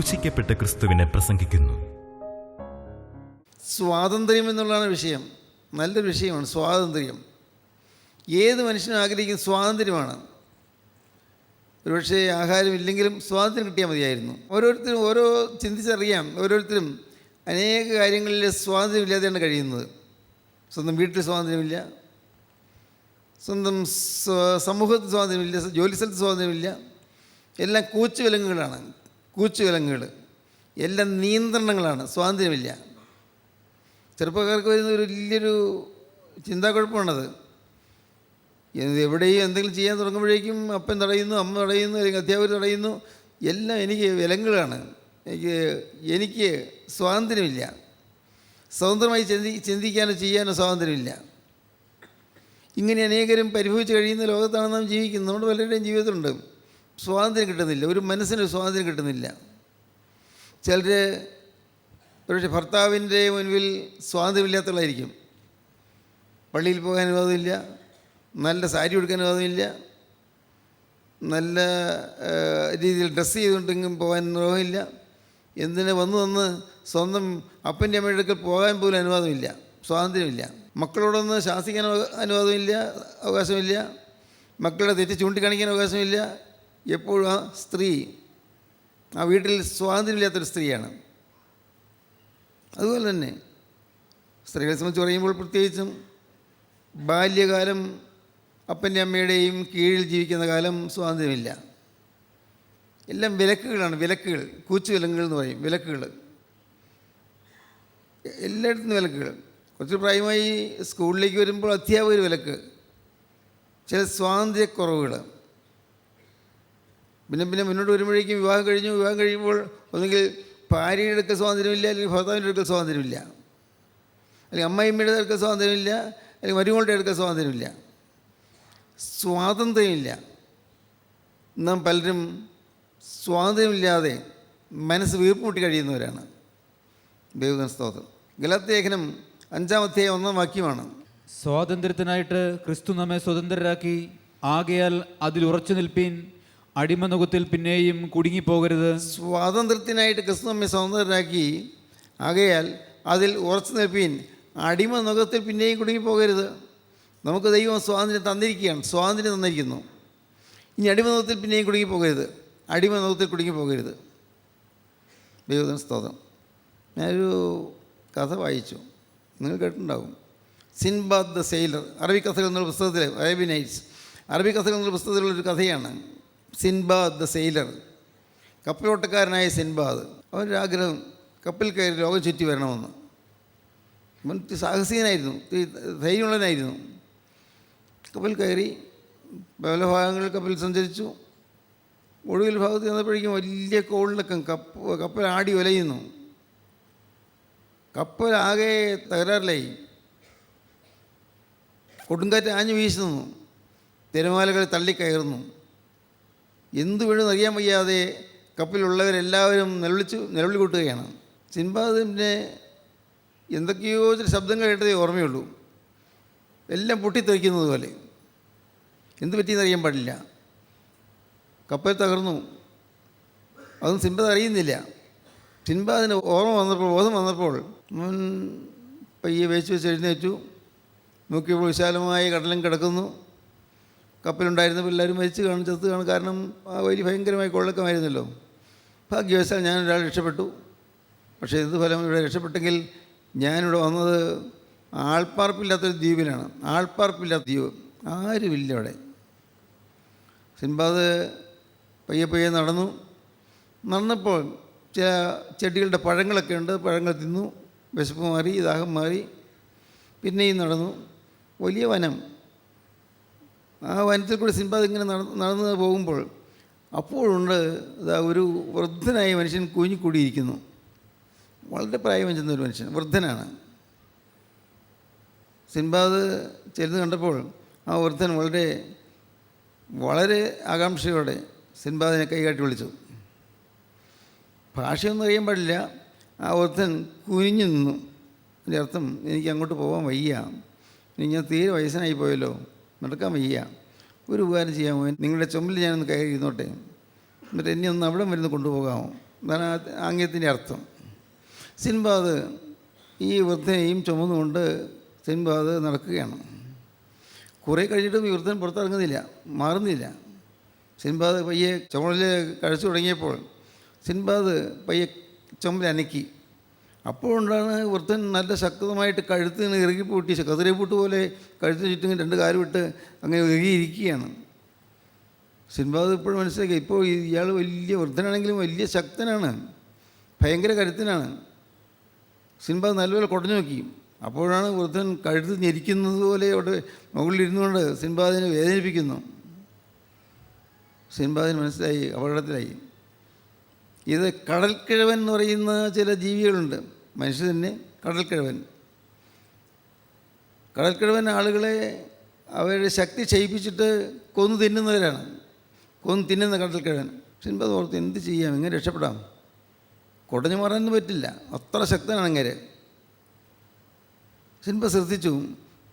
ക്രൂശിക്കപ്പെട്ട ക്രിസ്തുവിനെ പ്രസംഗിക്കുന്നു. സ്വാതന്ത്ര്യം എന്നുള്ളതാണ് വിഷയം. നല്ലൊരു വിഷയമാണ് സ്വാതന്ത്ര്യം. ഏത് മനുഷ്യനും ആഗ്രഹിക്കുന്ന സ്വാതന്ത്ര്യമാണ്. ഒരുപക്ഷെ ആഹാരമില്ലെങ്കിലും സ്വാതന്ത്ര്യം കിട്ടിയാൽ മതിയായിരുന്നു. ഓരോരുത്തരും ഓരോ ചിന്തിച്ചറിയാം. ഓരോരുത്തരും അനേക കാര്യങ്ങളിൽ സ്വാതന്ത്ര്യമില്ലാതെയാണ് കഴിയുന്നത്. സ്വന്തം വീട്ടിൽ സ്വാതന്ത്ര്യമില്ല, സ്വന്തം സമൂഹത്തിൽ സ്വാതന്ത്ര്യമില്ല, ജോലിസ്ഥലത്ത് സ്വാതന്ത്ര്യമില്ല. എല്ലാം കൂച്ചുവിലങ്ങുകളാണ്, കൂച്ചുവിലങ്ങുകൾ, എല്ലാം നിയന്ത്രണങ്ങളാണ്, സ്വാതന്ത്ര്യമില്ല. ചെറുപ്പക്കാർക്ക് വരുന്ന ഒരു വലിയൊരു ചിന്താക്കുഴപ്പമാണത്. എവിടെയും എന്തെങ്കിലും ചെയ്യാൻ തുടങ്ങുമ്പോഴേക്കും അപ്പൻ തടയുന്നു, അമ്മ തടയുന്നു, അല്ലെങ്കിൽ അധ്യാപകർ തടയുന്നു. എല്ലാം എനിക്ക് വിലങ്ങുകളാണ്. എനിക്ക് സ്വാതന്ത്ര്യമില്ല. സ്വതന്ത്രമായി ചിന്തിക്കാനോ ചെയ്യാനോ സ്വാതന്ത്ര്യമില്ല. ഇങ്ങനെ അനേകരും പരിഭവിച്ച് കഴിയുന്ന ലോകത്താണ് നാം ജീവിക്കുന്നത്. നമ്മുടെ പലരുടെയും ജീവിതത്തിലുണ്ട്. സ്വാതന്ത്ര്യം കിട്ടുന്നില്ല, ഒരു മനസ്സിന് സ്വാതന്ത്ര്യം കിട്ടുന്നില്ല. ചിലർ പക്ഷേ ഭർത്താവിൻ്റെ മുൻപിൽ സ്വാതന്ത്ര്യമില്ലാത്തവളായിരിക്കും. പള്ളിയിൽ പോകാൻ അനുവാദമില്ല, നല്ല സാരി ഉടുക്കാൻ അനുവാദമില്ല, നല്ല രീതിയിൽ ഡ്രസ്സ് ചെയ്തുകൊണ്ടെങ്കിലും പോകാൻ നിർവഹമില്ല. എന്തിന് വന്ന് സ്വന്തം അപ്പൻ്റെ അമ്മയുടെ അടുക്കൽ പോകാൻ പോലും അനുവാദമില്ല, സ്വാതന്ത്ര്യമില്ല. മക്കളോടൊന്ന് ശാസിക്കാൻ അനുവാദമില്ല, അവകാശമില്ല. മക്കളുടെ തെറ്റ് ചൂണ്ടിക്കാണിക്കാൻ അവകാശമില്ല. എപ്പോഴും ആ സ്ത്രീ ആ വീട്ടിൽ സ്വാതന്ത്ര്യമില്ലാത്തൊരു സ്ത്രീയാണ്. അതുപോലെ തന്നെ സ്ത്രീകളെ സംബന്ധിച്ച് പറയുമ്പോൾ പ്രത്യേകിച്ചും ബാല്യകാലം അപ്പൻ്റെ അമ്മയുടെയും കീഴിൽ ജീവിക്കുന്ന കാലം സ്വാതന്ത്ര്യമില്ല. എല്ലാം വിലക്കുകളാണ്, വിലക്കുകൾ, കൂച്ചു വിലങ്ങുകൾ എന്ന് പറയും, വിലക്കുകൾ. എല്ലായിടത്തും വിലക്കുകൾ. കുറച്ച് പ്രായമായി സ്കൂളിലേക്ക് വരുമ്പോൾ അധ്യാപകർ വിലക്ക്, ചില സ്വാതന്ത്ര്യക്കുറവുകൾ. പിന്നെ മുന്നോട്ട് വരുമ്പോഴേക്കും വിവാഹം കഴിയുമ്പോൾ ഒന്നുകിൽ ഭാര്യയുടെ അടുക്കൽ സ്വാതന്ത്ര്യമില്ല, അല്ലെങ്കിൽ ഭർത്താവിൻ്റെ അടുക്കൽ സ്വാതന്ത്ര്യമില്ല, അല്ലെങ്കിൽ അമ്മായിമ്മയുടെ അടുക്കൽ സ്വാതന്ത്ര്യമില്ല, അല്ലെങ്കിൽ മരുമകളുടെ അടുക്കൽ സ്വാതന്ത്ര്യമില്ല. സ്വാതന്ത്ര്യമില്ല. നാം പലരും സ്വാതന്ത്ര്യമില്ലാതെ മനസ്സ് വീർപ്പുമുട്ടി കഴിയുന്നവരാണ്. ദൈവത്തിന് സ്തോത്രം. ഗലാത്യലേഖനം 5:1 സ്വാതന്ത്ര്യത്തിനായിട്ട് ക്രിസ്തു നമ്മെ സ്വതന്ത്രരാക്കി, ആകയാൽ അതിൽ ഉറച്ചു നിൽപ്പീൻ, അടിമനുഖത്തിൽ പിന്നെയും കുടുങ്ങിപ്പോകരുത്. സ്വാതന്ത്ര്യത്തിനായിട്ട് ക്രിസ്തു നമ്മെ സ്വതന്ത്രരാക്കി, ആകയാൽ അതിൽ ഉറച്ചു നിൽപ്പീൻ, അടിമനുഖത്തിൽ പിന്നെയും കുടുങ്ങിപ്പോകരുത്. നമുക്ക് ദൈവം സ്വാതന്ത്ര്യം തന്നിരിക്കുകയാണ്, സ്വാതന്ത്ര്യം തന്നിരിക്കുന്നു. ഇനി അടിമനുഖത്തിൽ പിന്നെയും കുടുങ്ങിപ്പോകരുത്, അടിമനുഖത്തിൽ കുടുങ്ങിപ്പോകരുത്. ദൈവത്തിന് സ്തോത്രം. ഞാനൊരു കഥ വായിച്ചു, നിങ്ങൾ കേട്ടിട്ടുണ്ടാകും. Sinbad the sailor. അറബി കഥകൾ എന്നുള്ള പുസ്തകത്തിൽ, അറേബ്യൻ നൈറ്റ്സ്, അറബി കഥകൾ എന്നുള്ള പുസ്തകത്തിലുള്ളൊരു കഥയാണ്. Sinbad the sailor, കപ്പലോട്ടക്കാരനായ Sinbad. അവനൊരാഗ്രഹം, കപ്പൽ കയറി ലോകം ചുറ്റി വരണമെന്ന്. അവൻ സാഹസികനായിരുന്നു, ധൈര്യമുള്ളവനായിരുന്നു. കപ്പൽ കയറി പല ഭാഗങ്ങളിൽ കപ്പൽ സഞ്ചരിച്ചു. ഒടുവിൽ ഭാഗത്ത് ചെന്നപ്പോഴേക്കും വലിയ കോളിലൊക്കെ കപ്പൽ ആടി ഉലയുന്നു. കപ്പലാകെ തകരാറിലായി. കൊടുങ്കാറ്റ് ആഞ്ഞു വീശുന്നു, തിരമാലകൾ തള്ളിക്കയറുന്നു. എന്തു വേണമെന്ന് അറിയാൻ വയ്യാതെ കപ്പലിലുള്ളവരെല്ലാവരും നിലവിളി കൂട്ടുകയാണ്. സിൻബാദിൻ്റെ എന്തൊക്കെയോ ചില ശബ്ദങ്ങൾ കേട്ടതേ ഓർമ്മയുള്ളൂ. എല്ലാം പൊട്ടിത്തെറിക്കുന്നത് പോലെ. എന്ത് പറ്റിയെന്ന് അറിയാൻ പാടില്ല. കപ്പൽ തകർന്നു. അതും സിൻബാദ് അറിയുന്നില്ല. സിൻബാദിന് ബോധം വന്നപ്പോൾ അവൻ പയ്യെ വെച്ച് എഴുന്നേറ്റു. നോക്കിയപ്പോൾ വിശാലമായ കടലും കിടക്കുന്നു. കപ്പലുണ്ടായിരുന്നപ്പോൾ എല്ലാവരും മരിച്ചു കാണും, ചത്ത് കാണും. കാരണം ആ വലിയ ഭയങ്കരമായ കൊള്ളക്കമായിരുന്നല്ലോ. ഭാഗ്യവശാൽ ഞാനൊരാൾ രക്ഷപ്പെട്ടു. പക്ഷേ എന്ത് ഫലം, ഇവിടെ രക്ഷപ്പെട്ടെങ്കിൽ ഞാനിവിടെ വന്നത് ആൾപ്പാർപ്പില്ലാത്തൊരു ദ്വീപിലാണ്. ആൾപ്പാർപ്പില്ലാത്ത ദ്വീപ്, ആരുമില്ല അവിടെ. സിൻബാദ് പയ്യെ നടന്നപ്പോൾ ചില ചെടികളുടെ പഴങ്ങളൊക്കെ ഉണ്ട്. പഴങ്ങൾ തിന്നു, വിശപ്പ് മാറി, ദാഹം മാറി. പിന്നെയും നടന്നു. വലിയ വനം. ആ വനത്തിൽ കൂടി സിൻബാദ് ഇങ്ങനെ നടന്ന് പോകുമ്പോൾ അപ്പോഴുണ്ട് ഒരു വൃദ്ധനായ മനുഷ്യൻ കുഞ്ഞിക്കൂടിയിരിക്കുന്നു. വളരെ പ്രായം ചെന്ന ഒരു മനുഷ്യൻ, വൃദ്ധനാണ്. സിൻബാദ് ചെന്ന് കണ്ടപ്പോൾ ആ വൃദ്ധൻ വളരെ ആകാംക്ഷയോടെ സിൻബാദിനെ കൈകാട്ടി വിളിച്ചു. ഭാഷയൊന്നും അറിയാൻ പാടില്ല. ആ വൃദ്ധൻ കുനിഞ്ഞു നിന്നു. അതിൻ്റെ അർത്ഥം, എനിക്ക് അങ്ങോട്ട് പോകാൻ വയ്യ, ഇനി ഞാൻ തീരെ വയസ്സനായി പോയല്ലോ, നടക്കാൻ വയ്യ, ഒരു ഉപകാരം ചെയ്യാമോ, നിങ്ങളുടെ ചുമലിൽ ഞാനൊന്ന് കയറി ഇരുന്നോട്ടെ, എന്നിട്ട് എന്നെ ഒന്ന് അവിടെ വരുന്ന് കൊണ്ടുപോകാമോ എന്നാണ് ആംഗ്യത്തിൻ്റെ അർത്ഥം. സിൻബാദ് ഈ വൃദ്ധനെയും ചുമന്നുകൊണ്ട് സിൻബാദ് നടക്കുകയാണ്. കുറേ കഴിഞ്ഞിട്ടും ഈ വൃദ്ധൻ പുറത്തിറങ്ങുന്നില്ല, മാറുന്നില്ല. സിൻബാദ് പയ്യെ ചുമലിൽ കഴിച്ചു തുടങ്ങിയപ്പോൾ സിൻബാദ് പയ്യെ ചുമൽ അനക്കി. അപ്പോഴുണ്ടാണ് വൃദ്ധൻ നല്ല ശക്തമായിട്ട് കഴുത്ത് നിന്ന് ഇറുകിപ്പൂട്ടി, കതിരപ്പൂട്ട് പോലെ കഴുത്തിന് ചുറ്റും 2 കാലും ഇട്ട് അങ്ങനെ ഇറുകിയിരിക്കുകയാണ്. സിൻബാദ് ഇപ്പോഴും മനസ്സിലാക്കി, ഇപ്പോൾ ഇയാൾ വലിയ വൃദ്ധനാണെങ്കിലും വലിയ ശക്തനാണ്, ഭയങ്കര കരുത്തനാണ്. സിൻബാദ് നല്ലപോലെ കുടഞ്ഞു നോക്കി. അപ്പോഴാണ് വൃദ്ധൻ കഴുത്ത് ഞെരിക്കുന്നത് പോലെ അവിടെ മുകളിലിരുന്നു കൊണ്ട് സിൻബാദിനെ വേദനിപ്പിക്കുന്നു. സിൻബാദിന് മനസ്സിലായി അപകടത്തിലായി. ഇത് കടൽക്കിഴവൻ എന്ന് പറയുന്ന ചില ജീവികളുണ്ട്, മനുഷ്യ തന്നെ കടൽക്കിഴവൻ. കടൽക്കിഴവൻ ആളുകളെ അവരുടെ ശക്തി ക്ഷയിപ്പിച്ചിട്ട് കൊന്നു തിന്നുന്നവരാണ്, കൊന്നു തിന്നുന്ന കടൽക്കിഴവൻ. സിൻബാദ് ഓർത്ത് എന്ത് ചെയ്യാം, എങ്ങനെ രക്ഷപ്പെടാം? കുടഞ്ഞു മാറാനൊന്നും പറ്റില്ല, അത്ര ശക്തനാണ് അങ്ങനെ. സിൻബാദ് ശ്രദ്ധിച്ചു,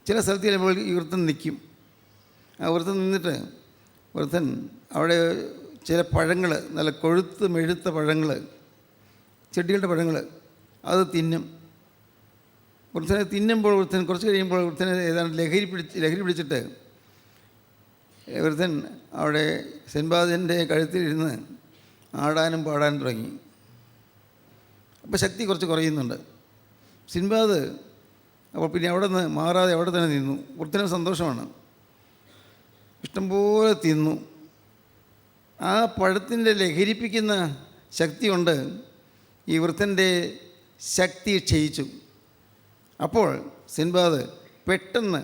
ചില സ്ഥലത്ത് ചിലപ്പോൾ ഈ വൃത്തൻ നിൽക്കും. ആ വൃത്തൻ നിന്നിട്ട് വൃത്തൻ അവിടെ ചില പഴങ്ങൾ, നല്ല കൊഴുത്ത് മെഴുത്ത പഴങ്ങൾ, ചെടികളുടെ പഴങ്ങൾ, അത് തിന്നും. വൃത്തനെ തിന്നുമ്പോൾ വൃത്തൻ കുറച്ച് കഴിയുമ്പോൾ വൃത്തനെ ഏതാണ്ട് ലഹരി പിടിച്ചിട്ട് വൃത്തൻ അവിടെ സിൻബാദിൻ്റെ കഴുത്തിലിരുന്ന് ആടാനും പാടാനും തുടങ്ങി. അപ്പോൾ ശക്തി കുറച്ച് കുറയുന്നുണ്ട്. സിൻബാദ് അപ്പോൾ പിന്നെ അവിടെ നിന്ന് മാറാതെ അവിടെ തന്നെ നിന്നു. വൃത്തന് സന്തോഷമാണ്, ഇഷ്ടംപോലെ തിന്നു. ആ പഴത്തിൻ്റെ ലഹരിപ്പിക്കുന്ന ശക്തി കൊണ്ട് ഈ വൃത്തൻ്റെ ശക്തി ക്ഷയിച്ചു. അപ്പോൾ സിൻബാദ് പെട്ടെന്ന്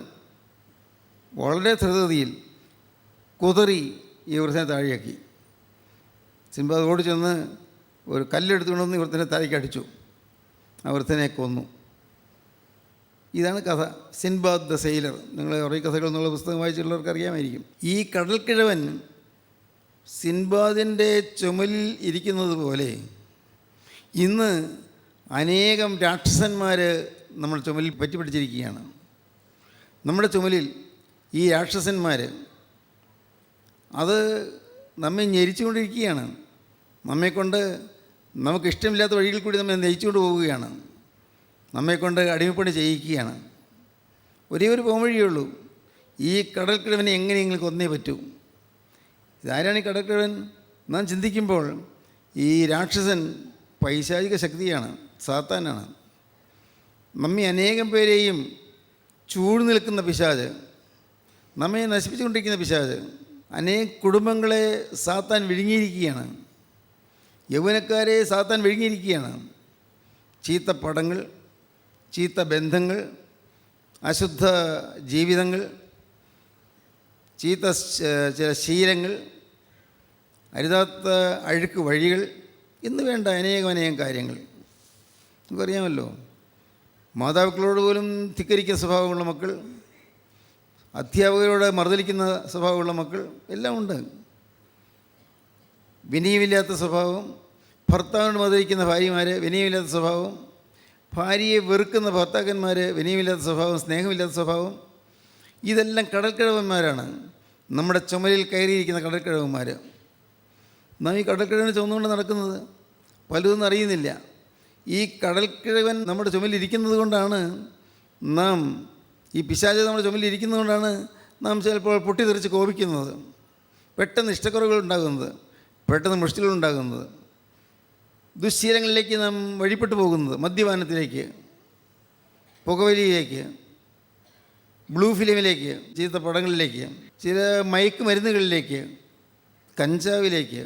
വളരെ ധൃതഗതിയിൽ കുതറി ഈ വൃത്തനെ താഴെയാക്കി. സിൻബാദ് ഓടി ചെന്ന് ഒരു കല്ലെടുത്തുകൊണ്ടുവന്ന് ഈ വൃത്തനെ താഴേക്ക് അടിച്ചു. ആ വൃത്തനെ കൊന്നു. ഇതാണ് കഥ, സിൻബാദ് ദ സെയിലർ. നിങ്ങൾ കുറേ കഥകൾ എന്നുള്ള പുസ്തകം വായിച്ചുള്ളവർക്ക് അറിയാമായിരിക്കും. ഈ കടൽക്കിഴവൻ സിൻബാദിൻ്റെ ചുമലിൽ ഇരിക്കുന്നത് പോലെ ഇന്ന് അനേകം രാക്ഷസന്മാർ നമ്മുടെ ചുമലിൽ പറ്റിപ്പിടിച്ചിരിക്കുകയാണ്. നമ്മുടെ ചുമലിൽ ഈ രാക്ഷസന്മാർ അത് നമ്മെ ഞെരിച്ചുകൊണ്ടിരിക്കുകയാണ്. നമ്മെക്കൊണ്ട് നമുക്കിഷ്ടമില്ലാത്ത വഴികളിൽ കൂടി നമ്മെ നയിച്ചുകൊണ്ട് പോവുകയാണ്. നമ്മെക്കൊണ്ട് അടിമപ്പണി ചെയ്യിക്കുകയാണ്. ഒരേ ഒരു പോംവഴിയേ ഉള്ളൂ, ഈ കടൽക്കിഴവനെ എങ്ങനെയെങ്കിലും കൊന്നേ പറ്റൂ. ഇതാരാണ് ഈ കടൽക്കിഴവൻ? നാം ചിന്തിക്കുമ്പോൾ ഈ രാക്ഷസൻ പൈശാചിക ശക്തിയാണ്, സാത്താനാണ്. നമ്മെ അനേകം പേരെയും ചൂട് നിൽക്കുന്ന പിശാച്, നമ്മെ നശിപ്പിച്ചുകൊണ്ടിരിക്കുന്ന പിശാച്, അനേക കുടുംബങ്ങളെ സാത്താൻ വിഴുങ്ങിയിരിക്കുകയാണ്. യൗവനക്കാരെ സാത്താൻ വിഴുങ്ങിയിരിക്കുകയാണ്. ചീത്ത പടങ്ങൾ, ചീത്ത ബന്ധങ്ങൾ, അശുദ്ധ ജീവിതങ്ങൾ, ചീത്ത ചില ശീലങ്ങൾ, അരുതാത്ത അഴുക്ക് വഴികൾ എന്ന് വേണ്ട അനേകം കാര്യങ്ങൾ. നമുക്കറിയാമല്ലോ, മാതാപിതാക്കളോട് പോലും ധിക്കരിക്കുന്ന സ്വഭാവമുള്ള മക്കൾ, അധ്യാപകരോട് മറുതലിക്കുന്ന സ്വഭാവമുള്ള മക്കൾ എല്ലാം ഉണ്ട്. വിനയമില്ലാത്ത സ്വഭാവം, ഭർത്താവിനോട് മറുതലിക്കുന്ന ഭാര്യമാർ, വിനയമില്ലാത്ത സ്വഭാവം, ഭാര്യയെ വെറുക്കുന്ന ഭർത്താക്കന്മാർ, വിനയമില്ലാത്ത സ്വഭാവം, സ്നേഹമില്ലാത്ത സ്വഭാവം, ഇതെല്ലാം കടൽക്കിഴവന്മാരാണ്. നമ്മുടെ ചുമലിൽ കയറിയിരിക്കുന്ന കടൽക്കിഴവന്മാർ. നാം ഈ കടൽക്കിഴവനെ ചുമന്നുകൊണ്ട് നടക്കുന്നത് പലതൊന്നും അറിയുന്നില്ല. ഈ കടൽക്കിഴവൻ നമ്മുടെ ചുമലിരിക്കുന്നത് കൊണ്ടാണ് നാം, ഈ പിശാച് നമ്മുടെ ചുമലിരിക്കുന്നത് കൊണ്ടാണ് നാം ചിലപ്പോൾ പൊട്ടിത്തെറിച്ച് കോപിക്കുന്നത്, പെട്ടെന്ന് ഇഷ്ടക്കുറവുകൾ ഉണ്ടാകുന്നത്, പെട്ടെന്ന് മുഷ്ടികൾ ഉണ്ടാകുന്നത്, ദുശ്ശീലങ്ങളിലേക്ക് നാം വഴിപ്പെട്ടു പോകുന്നത്, മദ്യപാനത്തിലേക്ക്, പുകവലിയിലേക്ക്, ബ്ലൂ ഫിലിമിലേക്ക്, ചീത്ത പടങ്ങളിലേക്ക്, ചില മയക്കുമരുന്നുകളിലേക്ക്, കഞ്ചാവിലേക്ക്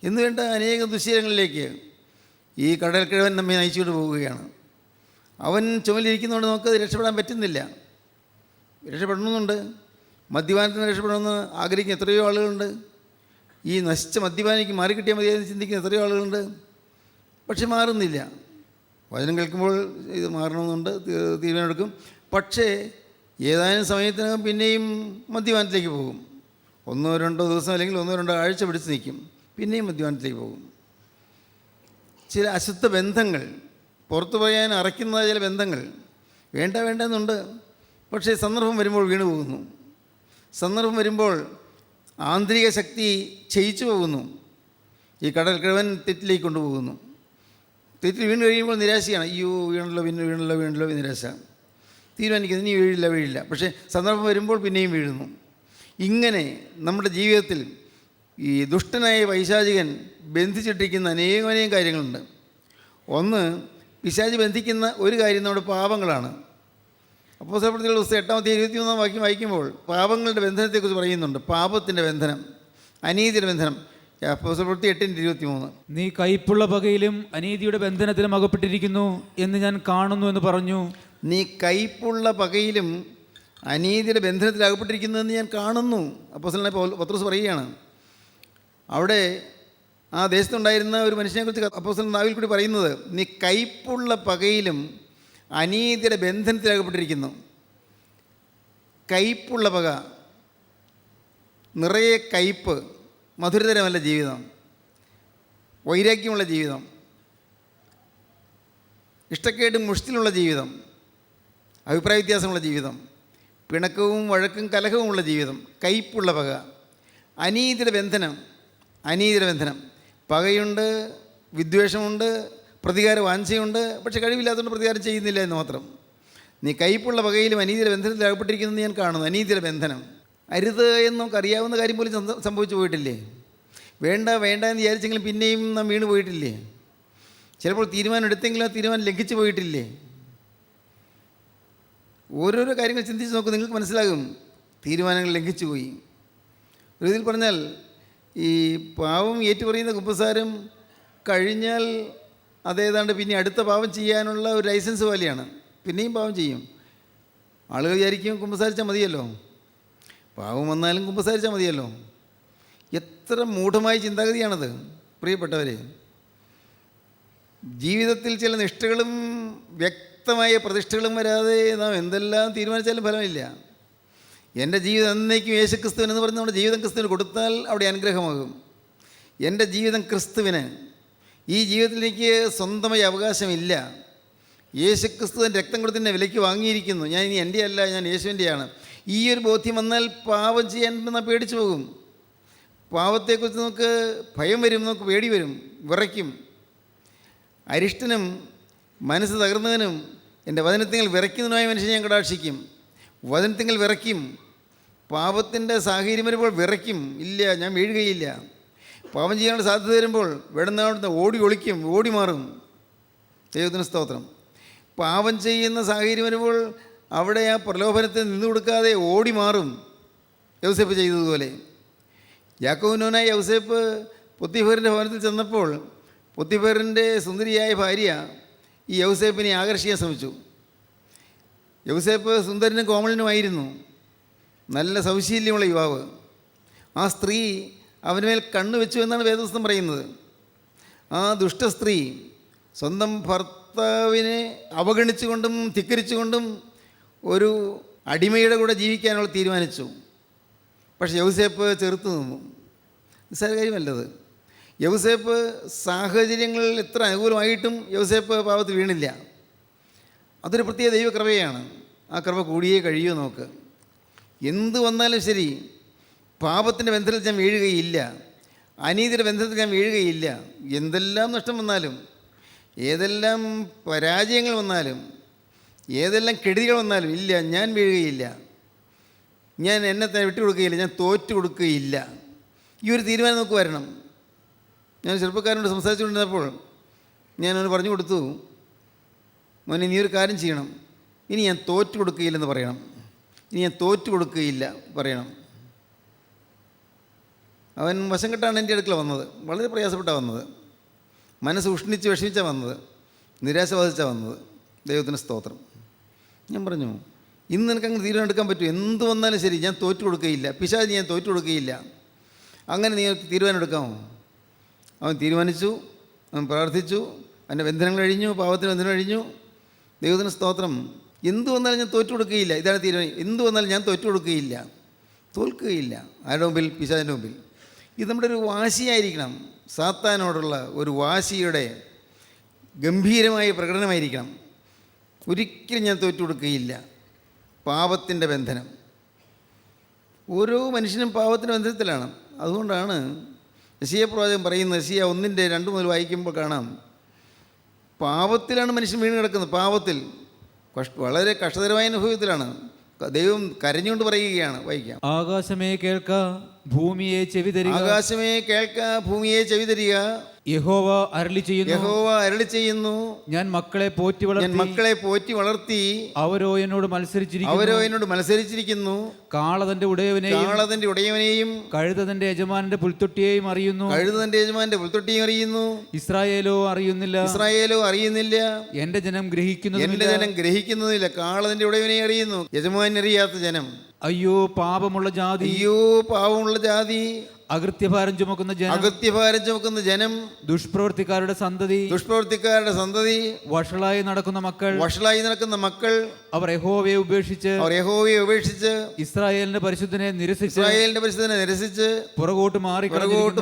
എന്ന് വേണ്ട അനേകം ദുശ്ശീലങ്ങളിലേക്ക് ഈ കടൽക്കിഴവൻ നമ്മെ നയിച്ചുകൊണ്ട് പോവുകയാണ്. അവൻ ചുമലിരിക്കുന്നതുകൊണ്ട് നമുക്കത് രക്ഷപ്പെടാൻ പറ്റുന്നില്ല. രക്ഷപ്പെടണമെന്നുണ്ട്, മദ്യപാനത്തിൽ നിന്ന് രക്ഷപ്പെടണമെന്ന് ആഗ്രഹിക്കുന്ന എത്രയോ ആളുകളുണ്ട്. ഈ നശിച്ച മദ്യപാനിക്ക് മാറിക്കിട്ടിയാൽ മതിയായെന്ന് ചിന്തിക്കുന്ന എത്രയോ ആളുകളുണ്ട്. പക്ഷെ മാറുന്നില്ല. വചനം കേൾക്കുമ്പോൾ ഇത് മാറണമെന്നുണ്ട്, തീരുമാനമെടുക്കും. പക്ഷേ ഏതാനും സമയത്തിനകം പിന്നെയും മദ്യപാനത്തിലേക്ക് പോകും. 1-2 ദിവസം അല്ലെങ്കിൽ 1-2 ആഴ്ച പിടിച്ച് നിൽക്കും, പിന്നെയും മദ്യപാനത്തിലേക്ക് പോകും. ചില അശുദ്ധ ബന്ധങ്ങൾ, പുറത്തു പറയാൻ അറയ്ക്കുന്ന ചില ബന്ധങ്ങൾ വേണ്ടെന്നുണ്ട്. പക്ഷേ സന്ദർഭം വരുമ്പോൾ വീണു പോകുന്നു. സന്ദർഭം വരുമ്പോൾ ആന്തരിക ശക്തി ക്ഷയിച്ചു പോകുന്നു. ഈ കടൽക്കിഴവൻ തെറ്റിലേക്ക് കൊണ്ടുപോകുന്നു. തെറ്റിൽ വീണ് കഴിയുമ്പോൾ നിരാശയാണ്. അയ്യോ വീണല്ലോ, പിന്നെ വീണല്ലോ നിരാശ. തീരുമാനിക്കുന്നത് ഇനി വീഴില്ല. പക്ഷേ സന്ദർഭം വരുമ്പോൾ പിന്നെയും വീഴുന്നു. ഇങ്ങനെ നമ്മുടെ ജീവിതത്തിൽ ഈ ദുഷ്ടനായ പൈശാചികൻ ബന്ധിച്ചിട്ടിരിക്കുന്ന അനേകം കാര്യങ്ങളുണ്ട്. ഒന്ന്, പിശാച് ബന്ധിക്കുന്ന ഒരു കാര്യം നമ്മുടെ പാപങ്ങളാണ്. അപ്പോസ്തലപ്രവൃത്തികളുടെ പുസ്തകം 8-ാമത്തെ 23-ാം വാക്യം വായിക്കുമ്പോൾ പാപങ്ങളുടെ ബന്ധനത്തെക്കുറിച്ച് പറയുന്നുണ്ട്. പാപത്തിൻ്റെ ബന്ധനം, അനീതിയുടെ ബന്ധനം. അപ്പോസ്തലപ്രവൃത്തി 8:23. നീ കയ്പുള്ള പകയിലും അനീതിയുടെ ബന്ധനത്തിലും അകപ്പെട്ടിരിക്കുന്നു എന്ന് ഞാൻ കാണുന്നു എന്ന് പറഞ്ഞു. നീ കയ്പുള്ള പകയിലും അനീതിയുടെ ബന്ധനത്തിൽ അകപ്പെട്ടിരിക്കുന്നതെന്ന് ഞാൻ കാണുന്നു. അപ്പോസ്തലനായ പത്രോസ് പറയുകയാണ്. അവിടെ ആ ദേശത്തുണ്ടായിരുന്ന ഒരു മനുഷ്യനെക്കുറിച്ച് അപ്പോസ്തലൻ നാവിൽ കൂടി പറയുന്നത്, നീ കയ്പുള്ള പകയിലും അനീതിയുടെ ബന്ധനത്തിൽ അകപ്പെട്ടിരിക്കുന്നു. കയ്പുള്ള പക, നിറയെ കയ്പ്, മധുരതരമല്ല ജീവിതം, വൈരാഗ്യമുള്ള ജീവിതം, ഇഷ്ടക്കേടും മുഷ്ടിലുള്ള ജീവിതം, അഭിപ്രായ വ്യത്യാസമുള്ള ജീവിതം, പിണക്കവും വഴക്കും കലഹവുമുള്ള ജീവിതം, കയ്പുള്ള പക. അനീതിയുടെ ബന്ധനം, പകയുണ്ട്, വിദ്വേഷമുണ്ട്, പ്രതികാര വാഞ്ചയുണ്ട്. പക്ഷെ കഴിവില്ലാത്തതുകൊണ്ട് പ്രതികാരം ചെയ്യുന്നില്ല എന്ന് മാത്രം. നീ കയ്പുള്ള പകയിലും അനീതിയുടെ ബന്ധനത്തിൽ അകപ്പെട്ടിരിക്കുന്നത് ഞാൻ കാണുന്നു. അനീതിയുടെ ബന്ധനം അരുത് എന്ന് നമുക്ക് അറിയാവുന്ന കാര്യം പോലും സംഭവിച്ചു പോയിട്ടില്ലേ? വേണ്ട എന്ന് വിചാരിച്ചെങ്കിലും പിന്നെയും നാം വീണ് പോയിട്ടില്ലേ? ചിലപ്പോൾ തീരുമാനം എടുത്തെങ്കിലും ആ തീരുമാനം ലംഘിച്ചു പോയിട്ടില്ലേ? ഓരോരോ കാര്യങ്ങൾ ചിന്തിച്ച് നോക്കും, നിങ്ങൾക്ക് മനസ്സിലാകും തീരുമാനങ്ങൾ ലംഘിച്ചു പോയി. ഒരു ഇതിൽ പറഞ്ഞാൽ ഈ പാവം ഏറ്റുപറയുന്ന കുമ്പസാരം കഴിഞ്ഞാൽ അതേതാണ്ട് പിന്നെ അടുത്ത പാവം ചെയ്യാനുള്ള ഒരു ലൈസൻസ് പോലെയാണ്. പിന്നെയും പാവം ചെയ്യും. ആളുകൾ വിചാരിക്കും കുമ്പസാരിച്ചാൽ മതിയല്ലോ, പാവം വന്നാലും കുമ്പസാരിച്ചാൽ മതിയല്ലോ. എത്ര മൂഢമായ ചിന്താഗതിയാണത് പ്രിയപ്പെട്ടവരെ. ജീവിതത്തിൽ ചില നിഷ്ഠകളും വ്യക്തമായ പ്രതിഷ്ഠകളും വരാതെ നാം എന്തെല്ലാം തീരുമാനിച്ചാലും ഫലമില്ല. എൻ്റെ ജീവിതം എന്നേക്കും യേശുക്രിസ്തുവിന് എന്ന് പറഞ്ഞ് നമ്മുടെ ജീവിതം ക്രിസ്തുവിന് കൊടുത്താൽ അവിടെ അനുഗ്രഹമാകും. എൻ്റെ ജീവിതം ക്രിസ്തുവിന്. ഈ ജീവിതത്തിൽ എനിക്ക് സ്വന്തമായി അവകാശമില്ല. യേശുക്രിസ്തുവിൻ്റെ രക്തം കൊടുത്ത് എന്നെ വിലയ്ക്ക് വാങ്ങിയിരിക്കുന്നു. ഞാൻ ഇനി എൻ്റെ അല്ല, ഞാൻ യേശുവിൻ്റെയാണ്. ഈ ഒരു ബോധ്യം വന്നാൽ പാപം ചെയ്യാൻ നാം പേടിച്ചു പോകും. പാപത്തെക്കുറിച്ച് നമുക്ക് ഭയം വരും, നമുക്ക് പേടി വരും, വിറയ്ക്കും. അരിഷ്ടനും മനസ്സ് തകർന്നവനും എൻ്റെ വചനത്തിങ്കിൽ വിറയ്ക്കുന്നതിനായ മനുഷ്യനെ ഞാൻ കടാക്ഷിക്കും. വചനത്തിങ്കിൽ വിറയ്ക്കും. പാപത്തിൻ്റെ സാഹചര്യം വരുമ്പോൾ വിറയ്ക്കും. ഇല്ല, ഞാൻ വീഴുകയില്ല. പാപം ചെയ്യാനുള്ള സാധ്യത വരുമ്പോൾ വെടുന്ന ഓടി ഒളിക്കും, ഓടി മാറും. ദൈവത്തിന് സ്തോത്രം. പാപം ചെയ്യുന്ന സാഹചര്യം വരുമ്പോൾ അവിടെ ആ പ്രലോഭനത്തിൽ നിന്നു കൊടുക്കാതെ ഓടി മാറും. യൗസേപ്പ് ചെയ്തതുപോലെ. യാക്കോബിനോനായ യൗസേപ്പ് പൊത്തിഫേറിൻ്റെ ഭവനത്തിൽ ചെന്നപ്പോൾ പൊത്തിഫേറിൻ്റെ സുന്ദരിയായ ഭാര്യ ഈ യൗസേപ്പിനെ ആകർഷിക്കാൻ ശ്രമിച്ചു. യൗസേപ്പ് സുന്ദരനും കോമളനുമായിരുന്നു, നല്ല സൗശീല്യമുള്ള യുവാവ്. ആ സ്ത്രീ അവനുമേൽ കണ്ണു വെച്ചു എന്നാണ് വേദപുസ്തകം പറയുന്നത്. ആ ദുഷ്ടസ്ത്രീ സ്വന്തം ഭർത്താവിനെ അവഗണിച്ചുകൊണ്ടും ധിക്കരിച്ചുകൊണ്ടും ഒരു അടിമയുടെ കൂടെ ജീവിക്കാനുള്ള തീരുമാനിച്ചു. പക്ഷേ യൗസേപ്പ് ചെറുത്തു നിന്നു. നിസ്സാര കാര്യമല്ലത്. യൗസേപ്പ് സാഹചര്യങ്ങളിൽ എത്ര അനുകൂലമായിട്ടും യൗസേപ്പ് പാപത്തിൽ വീണില്ല. അതൊരു പ്രത്യേക ദൈവകൃപയാണ്. ആ കൃപ കൂടിയേ കഴിയൂ നമുക്ക്. എന്ത് വന്നാലും ശരി, പാപത്തിൻ്റെ ബന്ധത്തിൽ ഞാൻ വീഴുകയില്ല, അനീതിയുടെ ബന്ധത്തിൽ ഞാൻ വീഴുകയില്ല. എന്തെല്ലാം നഷ്ടം വന്നാലും, ഏതെല്ലാം പരാജയങ്ങൾ വന്നാലും, ഏതെല്ലാം കെടുതികൾ വന്നാലും ഇല്ല, ഞാൻ വീഴുകയില്ല. ഞാൻ എന്നെ തന്നെ വിട്ടുകൊടുക്കുകയില്ല, ഞാൻ തോറ്റു കൊടുക്കുകയില്ല. ഈ ഒരു തീരുമാനം നമുക്ക് വരണം. ഞാൻ ചെറുപ്പക്കാരനോട് സംസാരിച്ചുകൊണ്ടിരുന്നപ്പോൾ ഞാൻ അവന് പറഞ്ഞു കൊടുത്തു, മോനെ നീ ഒരു കാര്യം ചെയ്യണം, ഇനി ഞാൻ തോറ്റു കൊടുക്കുകയില്ലെന്ന് പറയണം. ഇനി ഞാൻ തോറ്റു കൊടുക്കുകയില്ല പറയണം. അവൻ വശം കെട്ടാണ് എൻ്റെ അടുക്കൽ വന്നത്. വളരെ പ്രയാസപ്പെട്ടാണ് വന്നത്. മനസ്സ് ഉഷ്ണിച്ച് വിഷമിച്ചാണ് വന്നത്. നിരാശ ബാധിച്ചാണ് വന്നത്. ദൈവത്തിന് സ്തോത്രം. ഞാൻ പറഞ്ഞു, ഇന്ന് നിനക്കങ്ങനെ തീരുമാനം എടുക്കാൻ പറ്റും. എന്ത് വന്നാലും ശരി, ഞാൻ തോറ്റു കൊടുക്കുകയില്ല, പിശാചിന് ഞാൻ തോറ്റു കൊടുക്കുകയില്ല. അങ്ങനെ നീ തീരുമാനം എടുക്കാമോ? അവൻ തീരുമാനിച്ചു. അവൻ പ്രാർത്ഥിച്ചു. അവൻ്റെ ബന്ധനങ്ങൾ കഴിഞ്ഞു, പാവത്തിന് ബന്ധനം കഴിഞ്ഞു. ദൈവത്തിന് സ്തോത്രം. എന്ത് വന്നാലും ഞാൻ തോറ്റു കൊടുക്കുകയില്ല. ഇതാണ് തീരുമാനം. എന്ത് വന്നാലും ഞാൻ തോറ്റു കൊടുക്കുകയില്ല, തോൽക്കുകയില്ല. ആരുടെ മുമ്പിൽ? പിശാചിൻ്റെ മുമ്പിൽ. ഇത് നമ്മുടെ ഒരു വാശിയായിരിക്കണം. സാത്താനോടുള്ള ഒരു വാശിയുടെ ഗംഭീരമായ പ്രകടനമായിരിക്കണം. ഒരിക്കലും ഞാൻ തോറ്റു കൊടുക്കുകയില്ല. പാപത്തിൻ്റെ ബന്ധനം. ഓരോ മനുഷ്യനും പാപത്തിൻ്റെ ബന്ധത്തിലാണ്. അതുകൊണ്ടാണ് യെശയ്യാ പ്രവാചകൻ പറയുന്നത്, യെശയ്യാ 1:2 മുതൽ വായിക്കുമ്പോൾ കാണാം, പാപത്തിലാണ് മനുഷ്യൻ വീണ് കിടക്കുന്നത്. പാപത്തിൽ വളരെ കഷ്ടതരമായ അനുഭവത്തിലാണ്. ദൈവം കരഞ്ഞുകൊണ്ട് പറയുകയാണ്. വായിക്കാം. ആകാശമേ കേൾക്ക, ഭൂമിയെ ചെവി തരിക. ആകാശമേ കേൾക്ക, ഭൂമിയെ ചെവി തരിക. യഹോവ അരുളി ചെയ്യുന്നു, യഹോവ അരുളി ചെയ്യുന്നു, ഞാൻ മക്കളെ പോറ്റി വളർത്തി അവരോ എന്നോട് മത്സരിച്ചിരിക്കുന്നു. കാള തന്റെ ഉടയവനെയും കഴുത തന്റെ യജമാനന്റെ പുൽത്തൊട്ടിയെയും അറിയുന്നു. ഇസ്രായേലോ അറിയുന്നില്ല. എന്റെ ജനം ഗ്രഹിക്കുന്നതില്ല. കാള തന്റെ ഉടയവനെ അറിയുന്നു, യജമാനറിയാത്ത ജനം. അയ്യോ പാപമുള്ള ജാതി, അകൃത്യഭാരം ചുമക്കുന്ന ജനം, ദുഷ്പ്രവർത്തിക്കാരുടെ സന്തതി, വഷളായി നടക്കുന്ന മക്കൾ, അവർ യഹോവയെ ഉപേക്ഷിച്ച് ഇസ്രായേലിന്റെ പരിശുദ്ധനെ നിരസിച്ച് പുറകോട്ട്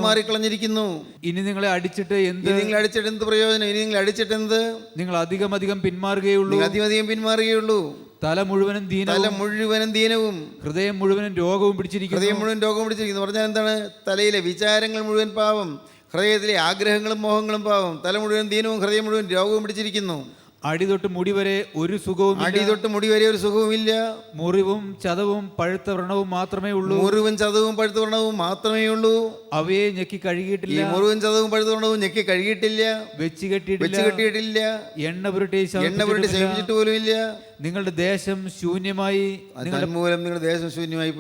മാറിക്കളഞ്ഞിരിക്കുന്നു. ഇനി നിങ്ങളെ അടിച്ചിട്ട് എന്ത് പ്രയോജനം? നിങ്ങൾ അധികം പിന്മാറുകയുള്ളൂ. തല മുഴുവനും ദീനവും ഹൃദയം മുഴുവനും രോഗവും പിടിച്ചിരിക്കുന്നു. പറഞ്ഞാൽ എന്താണ്? തലയിലെ വിചാരങ്ങൾ മുഴുവൻ പാപം, ഹൃദയത്തിലെ ആഗ്രഹങ്ങളും മോഹങ്ങളും പാപം, തല മുഴുവൻ ദീനവും ഹൃദയം മുഴുവൻ രോഗവും പിടിച്ചിരിക്കുന്നു. അടിതൊട്ട് മുടി വരെ ഒരു സുഖവുമില്ല. മുറിവും ചതവും പഴുത്ത വ്രണവും മാത്രമേ ഉള്ളൂ. അവയെ ഞെക്കി കഴുകിയിട്ടില്ല. വെച്ച് കെട്ടിയിട്ടില്ല. എണ്ണ പുരട്ടി ശമിച്ചിട്ട് പോലുമില്ല. നിങ്ങളുടെ ദേശം ശൂന്യമായി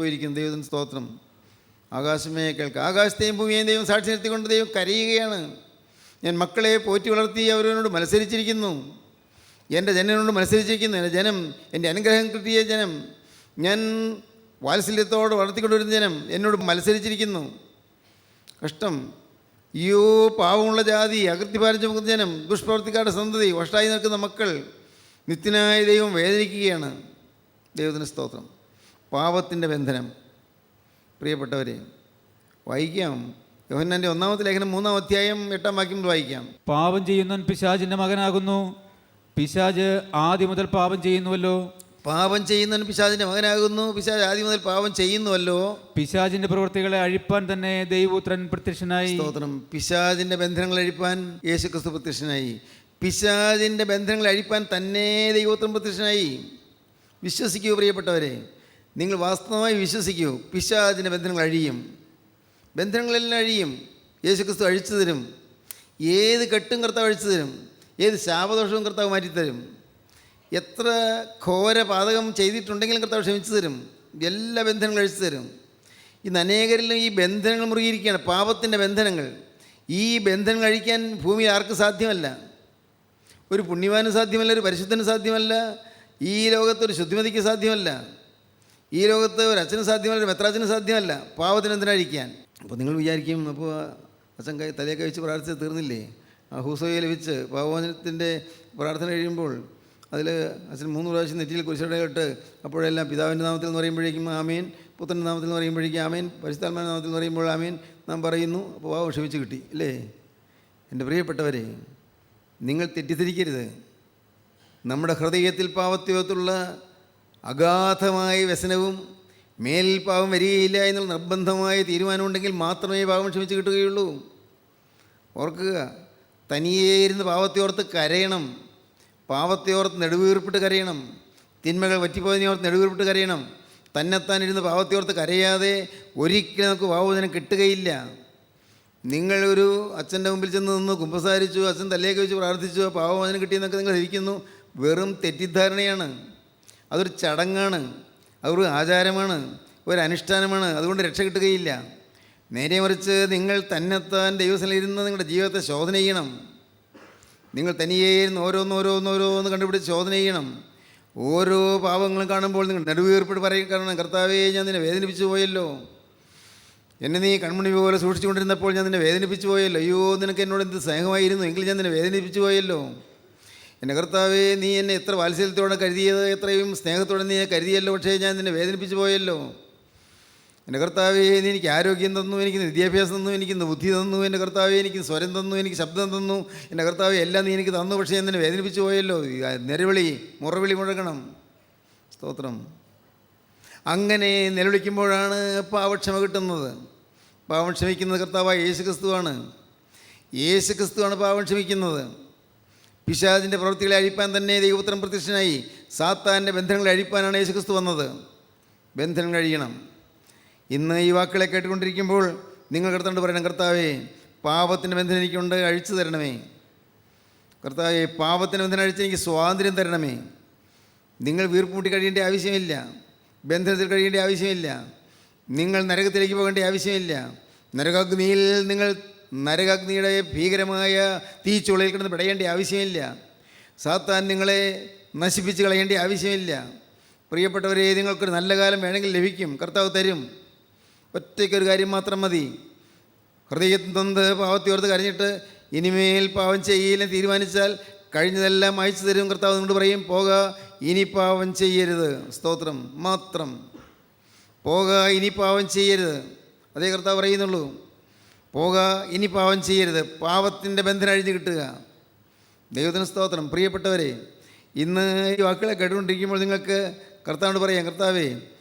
പോയിരിക്കുന്നു. ദൈവത്തിന് സ്തോത്രം. ആകാശമേ കേൾക്കുക. ആകാശത്തെയും ഭൂമിയെയും ദൈവം സാക്ഷി നിർത്തിക്കൊണ്ട് ദൈവം കരയുകയാണ്. ഞാൻ മക്കളെ പോറ്റി വളർത്തി അവരോട് മത്സരിച്ചിരിക്കുന്നു. എൻ്റെ ജനനോട് മത്സരിച്ചിരിക്കുന്നു. എൻ്റെ ജനം, എൻ്റെ അനുഗ്രഹം കിട്ടിയ ജനം, ഞാൻ വാത്സല്യത്തോടെ വളർത്തിക്കൊണ്ടിരുന്ന ജനം എന്നോട് മത്സരിച്ചിരിക്കുന്നു. കഷ്ടം. അയ്യോ പാവമുള്ള ജാതി, അകൃത്യഭാരം ചുമക്കുന്ന ജനം, ദുഷ്പ്രവർത്തിക്കാരുടെ സന്തതി, വഷളായി നിൽക്കുന്ന മക്കൾ. നിത്യനായ ദൈവം വേദനിക്കുകയാണ്. ദൈവത്തിന് സ്തോത്രം. പാപത്തിൻ്റെ ബന്ധനം. പ്രിയപ്പെട്ടവരെ, വായിക്കാം. യോഹന്നാൻ്റെ 1-ാമത്തെ ലേഖനം 3-ാം അധ്യായം 8-ാം വാക്യം വായിക്കാം. പാപം ചെയ്യുന്നവൻ പിശാചിന്റെ മകനാകുന്നു. പിശാച് ആദ്യം മുതൽ പാപം ചെയ്യുന്നുവല്ലോ. പിശാചിന്റെ മകനാകുന്നു. പിശാച് ആദ്യം മുതൽ പാപം ചെയ്യുന്നുവല്ലോ. പിശാചിന്റെ പ്രവൃത്തികളെ അഴിപ്പാൻ തന്നെ ദൈവപുത്രൻ പ്രത്യക്ഷനായി. സ്തോത്രം. പിശാചിന്റെ ബന്ധനങ്ങൾ അഴിപ്പാൻ യേശുക്രിസ്തു പ്രത്യക്ഷനായി. പിശാചിന്റെ ബന്ധനങ്ങൾ അഴിപ്പാൻ തന്നെ ദൈവപുത്രൻ പ്രത്യക്ഷനായി. വിശ്വസിക്കൂ പ്രിയപ്പെട്ടവരെ, നിങ്ങൾ വാസ്തവമായി വിശ്വസിക്കൂ. പിശാചിന്റെ ബന്ധനങ്ങൾ അഴിയും. ബന്ധനങ്ങളെല്ലാം അഴിയും. യേശുക്രിസ്തു അഴിച്ചു തരും. ഏത് കെട്ടും കർത്താവ് അഴിച്ചു തരും. ഏത് ശാപദോഷവും കർത്താവ് മാറ്റിത്തരും. എത്ര ഘോര പാതകം ചെയ്തിട്ടുണ്ടെങ്കിലും കർത്താവ് ക്ഷമിച്ചു തരും. എല്ലാ ബന്ധനങ്ങളും അഴിച്ചു തരും. ഇന്ന് അനേകരിലും ഈ ബന്ധനങ്ങൾ മുറുകിയിരിക്കുകയാണ്, പാപത്തിൻ്റെ ബന്ധനങ്ങൾ. ഈ ബന്ധനങ്ങൾ അഴിക്കാൻ ഭൂമിയിൽ ആർക്കും സാധ്യമല്ല. ഒരു പുണ്യവാനും സാധ്യമല്ല, ഒരു പരിശുദ്ധനും സാധ്യമല്ല, ഈ ലോകത്തൊരു ശുദ്ധിമതിക്ക് സാധ്യമല്ല, ഈ ലോകത്ത് ഒരു അച്ഛന് സാധ്യമല്ല, ഒരു മെത്രാച്ചന് സാധ്യമല്ല പാപത്തിന് എന്തിനഴിക്കാൻ. അപ്പോൾ നിങ്ങൾ വിചാരിക്കും, അപ്പോൾ അച്ഛൻ തലയൊക്കെ വെച്ച് പ്രാർത്ഥിച്ച് തീർന്നില്ലേ? ആ ഹൂസോയെ ലഭിച്ച് പാവമോചനത്തിൻ്റെ പ്രാർത്ഥന കഴിയുമ്പോൾ അതിൽ അച്ഛൻ 3 പ്രാവശ്യം നെറ്റിയിൽ കുരിശടയിട്ട് അപ്പോഴെല്ലാം പിതാവിൻ്റെ നാമത്തിൽ എന്ന് പറയുമ്പോഴേക്കും ആമേൻ, പുത്രൻ്റെ നാമത്തിൽ എന്ന് പറയുമ്പോഴേക്കും ആമേൻ, പരിശുദ്ധാത്മാവിൻ്റെ നാമത്തിൽ എന്ന് പറയുമ്പോൾ ആമേൻ നാം പറയുന്നു. അപ്പോൾ പാവം ക്ഷമിച്ച് കിട്ടി അല്ലേ? എൻ്റെ പ്രിയപ്പെട്ടവരെ, നിങ്ങൾ തെറ്റിദ്ധരിക്കരുത്. നമ്മുടെ ഹൃദയത്തിൽ പാപത്വത്തുള്ള അഗാധമായ വ്യസനവും മേലിൽ പാവം വരികയില്ല എന്നുള്ള നിർബന്ധമായ തീരുമാനമുണ്ടെങ്കിൽ മാത്രമേ പാവം ക്ഷമിച്ച് കിട്ടുകയുള്ളൂ. ഓർക്കുക, തനിയേ ഇരുന്ന് പാവത്തെയോർത്ത് കരയണം. പാവത്തെയോർത്ത് നെടുവീർപ്പിട്ട് കരയണം. തിന്മകൾ പറ്റിപ്പോയതിനോർത്ത് നെടുവീർപ്പിട്ട് കരയണം. തന്നെത്താൻ ഇരുന്ന് പാവത്തെയോർത്ത് കരയാതെ ഒരിക്കലും നമുക്ക് പാവമോചനം കിട്ടുകയില്ല. നിങ്ങളൊരു അച്ഛൻ്റെ മുമ്പിൽ ചെന്ന് നിന്ന് കുമ്പസാരിച്ചു, അച്ഛൻ തലയൊക്കെ വെച്ച് പ്രാർത്ഥിച്ചു, പാവമോചനം കിട്ടിയെന്നൊക്കെ നിങ്ങൾ ധരിക്കുന്നു. വെറും തെറ്റിദ്ധാരണയാണ്. അതൊരു ചടങ്ങാണ്, അതൊരു ആചാരമാണ്, ഒരു അനുഷ്ഠാനമാണ്. അതുകൊണ്ട് രക്ഷ കിട്ടുകയില്ല. നേരെ മറിച്ച് നിങ്ങൾ തന്നെത്താൻ ദൈവസ്ഥലിരുന്ന് നിങ്ങളുടെ ജീവിതത്തെ ശോധന ചെയ്യണം. നിങ്ങൾ തനിയേ ഇരുന്ന് ഓരോന്ന് കണ്ടുപിടിച്ച് ശോധന ചെയ്യണം. ഓരോ പാപങ്ങളും കാണുമ്പോൾ നിങ്ങൾ നെടുവീർപ്പിട്ട് പറയും, കാരണം കർത്താവേ ഞാൻ നിന്നെ വേദനിപ്പിച്ചു പോയല്ലോ, എന്നെ നീ കൺമണി പോലെ സൂക്ഷിച്ചുകൊണ്ടിരുന്നപ്പോൾ ഞാൻ നിന്നെ വേദനിപ്പിച്ചു പോയല്ലോ, അയ്യോ നിനക്ക് എന്നോട് എന്ത് സ്നേഹമായിരുന്നു, എങ്കിലും ഞാൻ നിന്നെ വേദനിപ്പിച്ചു പോയല്ലോ. എൻ്റെ കർത്താവേ, നീ എന്നെ എത്ര വാത്സല്യത്തോടെ കരുതിയത്, എത്രയും സ്നേഹത്തോടെ നീ കരുതിയല്ലോ, പക്ഷേ ഞാൻ നിന്നെ വേദനിപ്പിച്ചു പോയല്ലോ. എൻ്റെ കർത്താവേ, നീ എനിക്ക് ആരോഗ്യം തന്നു, എനിക്ക് വിദ്യാഭ്യാസം തന്നു, എനിക്ക് ബുദ്ധി തന്നു, എൻ്റെ കർത്താവേ എനിക്ക് സ്വരം തന്നു, എനിക്ക് ശബ്ദം തന്നു, എൻ്റെ കർത്താവേ എല്ലാം നീ എനിക്ക് തന്നു, പക്ഷേ ഞാൻ നിന്നെ വേദനിപ്പിച്ചു പോയല്ലോ. നിലവിളി മുറവിളി മുഴങ്ങണം. സ്തോത്രം. അങ്ങനെ നിലവിളിക്കുമ്പോഴാണ് പാവക്ഷമ കിട്ടുന്നത്. പാവം ക്ഷമിക്കുന്നത് കർത്താവായ യേശുക്രിസ്തുവാണ്. യേശുക്രിസ്തുവാണ് പാവം ക്ഷമിക്കുന്നത്. പിശാചിൻ്റെ പ്രവൃത്തികളെ അഴിപ്പാൻ തന്നെ ദൈവപുത്രൻ പ്രത്യക്ഷനായി. സാത്താൻ്റെ ബന്ധനങ്ങളെ അഴിപ്പാനാണ് യേശുക്രിസ്തു വന്നത്. ബന്ധനങ്ങൾ അഴിയണം. ഇന്ന് ഈ വാക്കുകളെ കേട്ടുകൊണ്ടിരിക്കുമ്പോൾ നിങ്ങൾ കർത്താവിനോട് പറയണം, കർത്താവേ, പാപത്തിൻ്റെ ബന്ധനം എനിക്കുണ്ട്, അഴിച്ചു തരണമേ. കർത്താവേ, പാപത്തിൻ്റെ ബന്ധനം അഴിച്ച് എനിക്ക് സ്വാതന്ത്ര്യം തരണമേ. നിങ്ങൾ വീർപ്പുമുട്ടി കഴിയേണ്ട ആവശ്യമില്ല, ബന്ധനത്തിൽ കഴിയേണ്ട ആവശ്യമില്ല, നിങ്ങൾ നരകത്തിലേക്ക് പോകേണ്ട ആവശ്യമില്ല. നരകാഗ്നിയുടെ ഭീകരമായ തീച്ചുളയിൽ കിടന്ന് പിടയേണ്ട ആവശ്യമില്ല. സാത്താൻ നിങ്ങളെ നശിപ്പിച്ച് കളയേണ്ട ആവശ്യമില്ല. പ്രിയപ്പെട്ടവരെ, നിങ്ങൾക്കൊരു നല്ല കാലം വേണമെങ്കിൽ ലഭിക്കും, കർത്താവ് തരും. ഒറ്റയ്ക്കൊരു കാര്യം മാത്രം മതി. ഹൃദയത്തിൽ തന്ന് പാവത്തോർത്ത് കരഞ്ഞിട്ട് ഇനിമേൽ പാവം ചെയ്യില്ലെന്ന് തീരുമാനിച്ചാൽ കഴിഞ്ഞതെല്ലാം അയച്ചു തരും. കർത്താവ് നിങ്ങളോട് പറയും, പോക, ഇനി പാവം ചെയ്യരുത്. സ്തോത്രം. മാത്രം പോക, ഇനി പാവം ചെയ്യരുത്. അതേ കർത്താവ് പറയുന്നുള്ളൂ. പോക, ഇനി പാവം ചെയ്യരുത്. പാവത്തിൻ്റെ ബന്ധനം അഴിഞ്ഞു കിട്ടുക. ദൈവത്തിന് സ്തോത്രം. പ്രിയപ്പെട്ടവരെ, ഇന്ന് ഈ വാക്കുകളെ കേട്ടുകൊണ്ടിരിക്കുമ്പോൾ നിങ്ങൾക്ക് കർത്താവിനോട് പറയാം, കർത്താവേ,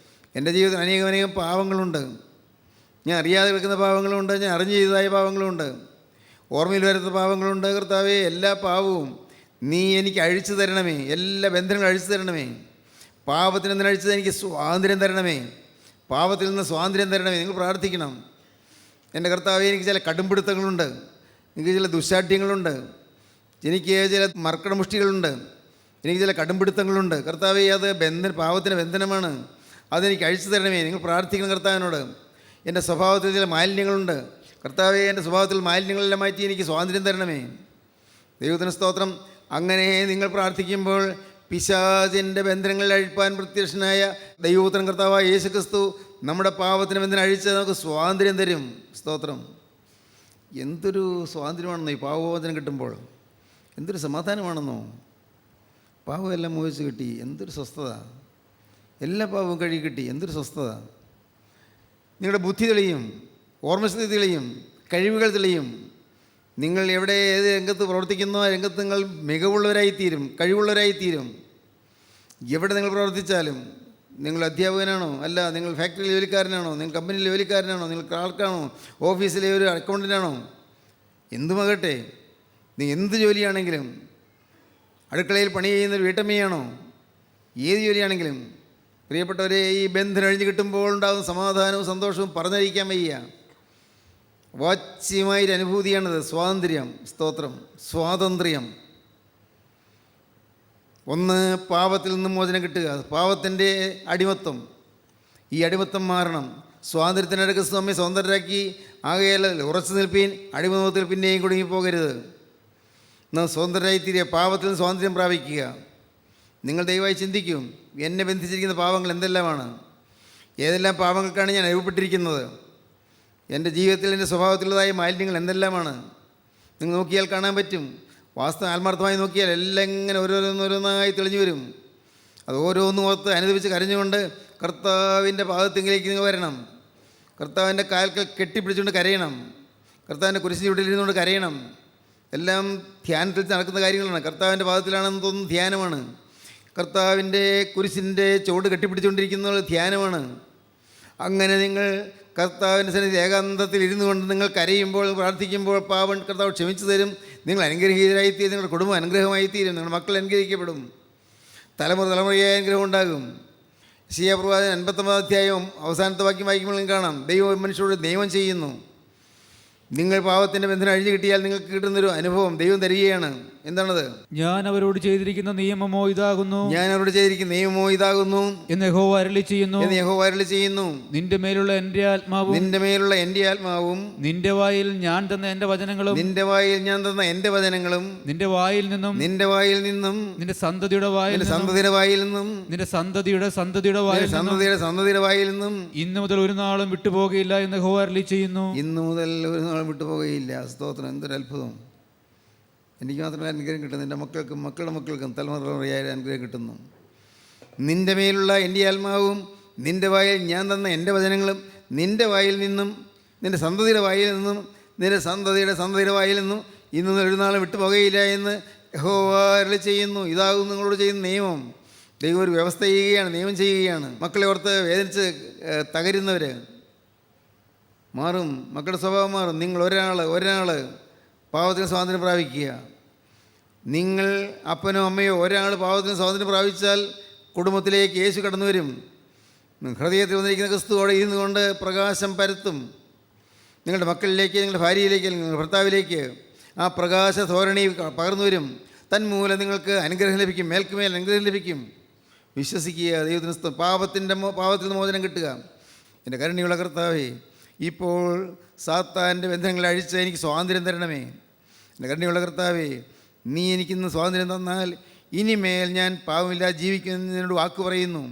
എൻ്റെ ജീവിതത്തിൽ അനേകം പാവങ്ങളുണ്ട്. ഞാൻ അറിയാതെ കിടക്കുന്ന പാവങ്ങളുണ്ട്, ഞാൻ അറിഞ്ഞു ചെയ്തതായ പാവങ്ങളുണ്ട്, ഓർമ്മയിൽ വരുന്ന പാവങ്ങളുണ്ട്. കർത്താവേ, എല്ലാ പാവവും നീ എനിക്ക് അഴിച്ചു തരണമേ. എല്ലാ ബന്ധനങ്ങളും അഴിച്ചു തരണമേ. പാപത്തിൽ നിന്ന് അഴിച്ചത് എനിക്ക് സ്വാതന്ത്ര്യം തരണമേ. പാപത്തിൽ നിന്ന് സ്വാതന്ത്ര്യം തരണമേ. നിങ്ങൾ പ്രാർത്ഥിക്കണം. എൻ്റെ കർത്താവേ, എനിക്ക് ചില കടുംപിടുത്തങ്ങളുണ്ട്, എനിക്ക് ചില ദുശാഠ്യങ്ങളുണ്ട്, എനിക്ക് ചില മർക്കടമുഷ്ടികളുണ്ട്, എനിക്ക് ചില കടുംപിടുത്തങ്ങളുണ്ട്. കർത്താവേ, അത് പാവത്തിൻ്റെ ബന്ധനമാണ്, അതെനിക്ക് അഴിച്ചു തരണമേ. നിങ്ങൾ പ്രാർത്ഥിക്കണം കർത്താവിനോട്. എൻ്റെ സ്വഭാവത്തിൽ ചില മാലിന്യങ്ങളുണ്ട്, കർത്താവേ, എൻ്റെ സ്വഭാവത്തിൽ മാലിന്യങ്ങളെല്ലാം മാറ്റി എനിക്ക് സ്വാതന്ത്ര്യം തരണമേ. ദൈവത്തിന് സ്തോത്രം. അങ്ങനെ നിങ്ങൾ പ്രാർത്ഥിക്കുമ്പോൾ പിശാചിൻ്റെ ബന്ധനങ്ങളിൽ അഴിപ്പാൻ പ്രത്യക്ഷനായ ദൈവപുത്രൻ കർത്താവായ യേശുക്രിസ്തു നമ്മുടെ പാപത്തിന് ബന്ധനം അഴിച്ച് നമുക്ക് സ്വാതന്ത്ര്യം തരും. സ്തോത്രം. എന്തൊരു സ്വാതന്ത്ര്യമാണെന്നോ ഈ പാവമോചനം കിട്ടുമ്പോൾ! എന്തൊരു സമാധാനമാണെന്നോ! പാവമെല്ലാം മോഹിച്ച് കിട്ടി, എന്തൊരു സ്വസ്ഥത! എല്ലാ പാവവും കഴുകി കിട്ടി, എന്തൊരു സ്വസ്ഥത! നിങ്ങളുടെ ബുദ്ധി തെളിയും, ഓർമ്മശക്തി തെളിയും, കഴിവുകൾ തെളിയും. നിങ്ങൾ എവിടെ ഏത് രംഗത്ത് പ്രവർത്തിക്കുന്നോ ആ രംഗത്ത് നിങ്ങൾ മികവുള്ളവരായിത്തീരും, കഴിവുള്ളവരായിത്തീരും. എവിടെ നിങ്ങൾ പ്രവർത്തിച്ചാലും, നിങ്ങൾ അധ്യാപകനാണോ, അല്ല നിങ്ങൾ ഫാക്ടറിയിൽ ജോലിക്കാരനാണോ, നിങ്ങൾ കമ്പനിയിൽ ജോലിക്കാരനാണോ, നിങ്ങൾ ക്ലാർക്കാണോ, ഓഫീസിലെ ഒരു അക്കൗണ്ടൻ്റാണോ, എന്തുമാകട്ടെ, നിങ്ങൾ എന്ത് ജോലിയാണെങ്കിലും, അടുക്കളയിൽ പണി ചെയ്യുന്നൊരു വീട്ടമ്മയാണോ, ഏത് ജോലിയാണെങ്കിലും, പ്രിയപ്പെട്ടവരെ, ഈ ബന്ധനം അഴിഞ്ഞ് കിട്ടുമ്പോൾ ഉണ്ടാകുന്ന സമാധാനവും സന്തോഷവും പറഞ്ഞറിയിക്കാൻ വയ്യ. വാച്യമായൊരു അനുഭൂതിയാണത്. സ്വാതന്ത്ര്യം. സ്തോത്രം. സ്വാതന്ത്ര്യം. ഒന്ന്, പാപത്തിൽ നിന്നും മോചനം കിട്ടുക, പാപത്തിൻ്റെ അടിമത്വം. ഈ അടിമത്വം മാറണം. സ്വാതന്ത്ര്യത്തിനിടെ ക്രിസ്തു നമ്മെ സ്വതന്ത്രരാക്കി. ആകയാൽ ഉറച്ചു നിൽപ്പീൻ, അടിമത്വത്തിൽ പിന്നെയും കുടുങ്ങിപ്പോകരുത്. എന്നാൽ സ്വതന്ത്രരായിത്തീരുക, പാപത്തിൽ നിന്ന് സ്വാതന്ത്ര്യം പ്രാപിക്കുക. നിങ്ങൾ ദയവായി ചിന്തിക്കും, എന്നെ ബന്ധിച്ചിരിക്കുന്ന പാപങ്ങൾ എന്തെല്ലാമാണ്, ഏതെല്ലാം പാപങ്ങൾക്കാണ് ഞാൻ അഴിവപ്പെട്ടിരിക്കുന്നത്, എൻ്റെ ജീവിതത്തിൽ എൻ്റെ സ്വഭാവത്തിലുള്ളതായ മാലിന്യങ്ങൾ എന്തെല്ലാമാണ്. നിങ്ങൾ നോക്കിയാൽ കാണാൻ പറ്റും. വാസ്തവം ആത്മാർത്ഥമായി നോക്കിയാൽ എല്ലാം ഇങ്ങനെ ഓരോന്നോരോന്നായി തെളിഞ്ഞു വരും. അത് ഓരോന്നും ഓർത്ത് അനുദപിച്ച് കരഞ്ഞുകൊണ്ട് കർത്താവിൻ്റെ പാദത്തെങ്കിലേക്ക് നിങ്ങൾ വരണം. കർത്താവിൻ്റെ കാൽക്കൽ കെട്ടിപ്പിടിച്ചുകൊണ്ട് കരയണം. കർത്താവിൻ്റെ കുരിശിൻ്റെ ചുവട്ടിലിരുന്നുകൊണ്ട് കരയണം. എല്ലാം ധ്യാനത്തിൽ നടക്കുന്ന കാര്യങ്ങളാണ്. കർത്താവിൻ്റെ പാദത്തിലാണെന്ന് തോന്നുന്ന ധ്യാനമാണ്. കർത്താവിൻ്റെ കുരിശിൻ്റെ ചുവട് കെട്ടിപ്പിടിച്ചുകൊണ്ടിരിക്കുന്നത് ധ്യാനമാണ്. അങ്ങനെ നിങ്ങൾ കർത്താവിൻ്റെ സന്നിധി ഏകാന്തത്തിൽ ഇരുന്നു കൊണ്ട് നിങ്ങൾ കരയുമ്പോൾ, പ്രാർത്ഥിക്കുമ്പോൾ പാവൻ കർത്താവ് ക്ഷമിച്ചു തരും. നിങ്ങൾ അനുഗ്രഹീതരായിത്തീരും, നിങ്ങളുടെ കുടുംബം അനുഗ്രഹമായിത്തീരും, നിങ്ങളുടെ മക്കൾ അനുഗ്രഹിക്കപ്പെടും, തലമുറയായ അനുഗ്രഹം ഉണ്ടാകും. യെശയ്യാ പ്രവാചകൻ 59 അധ്യായം അവസാനത്തെ വാക്യം വായിക്കുമ്പോൾ കാണാം, ദൈവം മനുഷ്യരോട് നിയമം ചെയ്യുന്നു. നിങ്ങൾ പാവത്തിൻ്റെ ബന്ധനം അഴിഞ്ഞു കിട്ടിയാൽ നിങ്ങൾക്ക് കിട്ടുന്നൊരു അനുഭവം ദൈവം തരികയാണ്. എന്താണത്? ഞാൻ അവരോട് ചെയ്തിരിക്കുന്ന നിയമമോ ഇതാകുന്നു, ഞാൻ അവരോട് ചെയ്തിരിക്കുന്ന നിയമമോ ഇതാകുന്നു എന്ന് യഹോവ അരുളി ചെയ്യുന്നു. നിന്റെ മേലുള്ള എൻ്റെ ആത്മാവും നിന്റെ വായിൽ ഞാൻ തന്ന എൻ്റെ വചനങ്ങളും നിന്റെ വായിൽ നിന്നും നിന്റെ സന്തതിയുടെ വായിൽ നിന്നും നിന്റെ സന്തതിയുടെ വായിൽ നിന്നും ഇന്നു മുതൽ ഒരു നാളും വിട്ടുപോകുകയില്ല എന്ന് യഹോവ അരുളി ചെയ്യുന്നു. ഇന്നു മുതൽ ഒരു നാളും വിട്ടുപോകുകയില്ല. സ്തോത്രം. എന്തൊരു അത്ഭുതം! എനിക്ക് മാത്രമല്ല അനുഗ്രഹം കിട്ടുന്നു, എൻ്റെ മക്കൾക്കും മക്കളുടെ മക്കൾക്കും തലമുറയായ അനുഗ്രഹം കിട്ടുന്നു. നിൻ്റെ മേലുള്ള എൻ്റെ ആത്മാവും നിൻ്റെ വായിൽ ഞാൻ തന്ന എൻ്റെ വചനങ്ങളും നിൻ്റെ വായിൽ നിന്നും നിൻ്റെ സന്തതിയുടെ വായിൽ നിന്നും നിൻ്റെ സന്തതിയുടെ വായിൽ നിന്നും ഇന്ന് ഒരു നാളും വിട്ടുപോകുകയില്ല എന്ന് യഹോവ അരുളി ചെയ്യുന്നു. ഇതാകും നിങ്ങളോട് ചെയ്യുന്ന നിയമം. ദൈവം ഒരു വ്യവസ്ഥ ചെയ്യുകയാണ്, നിയമം ചെയ്യുകയാണ്. മക്കളെ ഓർത്ത് വേദനിച്ച് തകരുന്നവർ, മാറും, മക്കളുടെ സ്വഭാവം മാറും. നിങ്ങൾ ഒരാൾ പാവത്തിന് സ്വാതന്ത്ര്യം പ്രാപിക്കുക. നിങ്ങൾ അപ്പനോ അമ്മയോ ഒരാൾ പാവത്തിന് സ്വാതന്ത്ര്യം പ്രാപിച്ചാൽ കുടുംബത്തിലേക്ക് യേശു കടന്നു വരും. ഹൃദയത്തിൽ വന്നിരിക്കുന്ന ക്രിസ്തു അവിടെ ഇരുന്നു കൊണ്ട് പ്രകാശം പരത്തും. നിങ്ങളുടെ മക്കളിലേക്ക്, നിങ്ങളുടെ ഭാര്യയിലേക്ക്, നിങ്ങളുടെ ഭർത്താവിലേക്ക് ആ പ്രകാശ ധോരണി പകർന്നു വരും. തന്മൂലം നിങ്ങൾക്ക് അനുഗ്രഹം ലഭിക്കും, മേൽക്കുമേൽ അനുഗ്രഹം ലഭിക്കും. വിശ്വസിക്കുക. ദൈവത്തിന് പാപത്തിൽ നിന്ന് മോചനം കിട്ടുക. എൻ്റെ കരുണയുള്ള കർത്താവേ, ഇപ്പോൾ സാത്താൻ്റെ ബന്ധങ്ങളെ അഴിച്ച് എനിക്ക് സ്വാതന്ത്ര്യം തരണമേ. എൻ്റെ കരുണയുള്ള കർത്താവേ, നീ എനിക്കിന്ന് സ്വാതന്ത്ര്യം തന്നാൽ ഇനിമേൽ ഞാൻ പാവമില്ലാതെ ജീവിക്കുമെന്ന് നിന്നോട് വാക്ക് പറയുന്നു.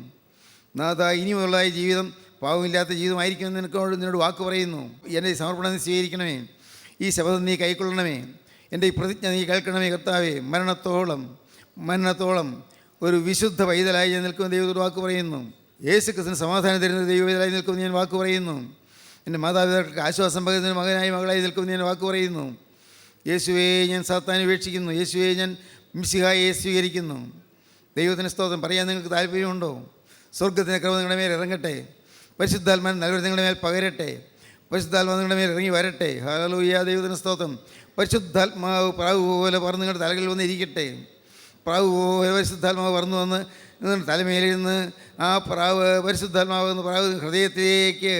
നാഥ, ഇനി മുതലായ ജീവിതം പാവമില്ലാത്ത ജീവിതമായിരിക്കുമെന്ന് നിന്നോട് വാക്ക് പറയുന്നു. എൻ്റെ ഈ സമർപ്പണം നീ സ്വീകരിക്കണമേ. ഈ ശബ്ദം നീ കൈക്കൊള്ളണമേ. എൻ്റെ ഈ പ്രതിജ്ഞ നീ കേൾക്കണമേ കർത്താവേ. മരണത്തോളം ഒരു വിശുദ്ധ പൈതലായി ഞാൻ നിൽക്കുന്ന ദൈവത്തോട് വാക്ക് പറയുന്നു. യേശു ക്രിസ്തുവിന് സമാധാനം തരുന്ന ദൈവപൈതലായി നിൽക്കുമെന്ന് ഞാൻ വാക്ക് പറയുന്നു. എൻ്റെ മാതാപിതാക്കൾക്ക് ആശ്വാസം പകരുന്ന മകനായി നിൽക്കുമെന്ന് ഞാൻ വാക്ക് പറയുന്നു. യേശുവേ, ഞാൻ സാത്താനെ ഉപേക്ഷിക്കുന്നു. യേശുവേ, ഞാൻ മിശിഹായെ സ്വീകരിക്കുന്നു. ദൈവത്തിന് സ്തോത്രം. പറയാൻ നിങ്ങൾക്ക് താല്പര്യമുണ്ടോ? സ്വർഗത്തിൻ്റെ കൃപ നിങ്ങളുടെ മേൽ ഇറങ്ങട്ടെ. പരിശുദ്ധാത്മാൻ നൽകി നിങ്ങളുടെ മേൽ പകരട്ടെ. പരിശുദ്ധാത്മാവ് നിങ്ങളുടെ മേൽ ഇറങ്ങി വരട്ടെ. ഹല്ലേലൂയ. ദൈവത്തിന് സ്തോത്രം. പരിശുദ്ധാത്മാവ് പ്രാവ് പോലെ പറന്ന് നിങ്ങളുടെ തലകളിൽ വന്ന് ഇരിക്കട്ടെ. പ്രാവ് പോലെ പരിശുദ്ധാത്മാവ് പറന്നു വന്ന് നിങ്ങളുടെ തലമേലിരുന്ന് ആ പ്രാവ് പരിശുദ്ധാത്മാവ് എന്ന പ്രാവ് ഹൃദയത്തിലേക്ക്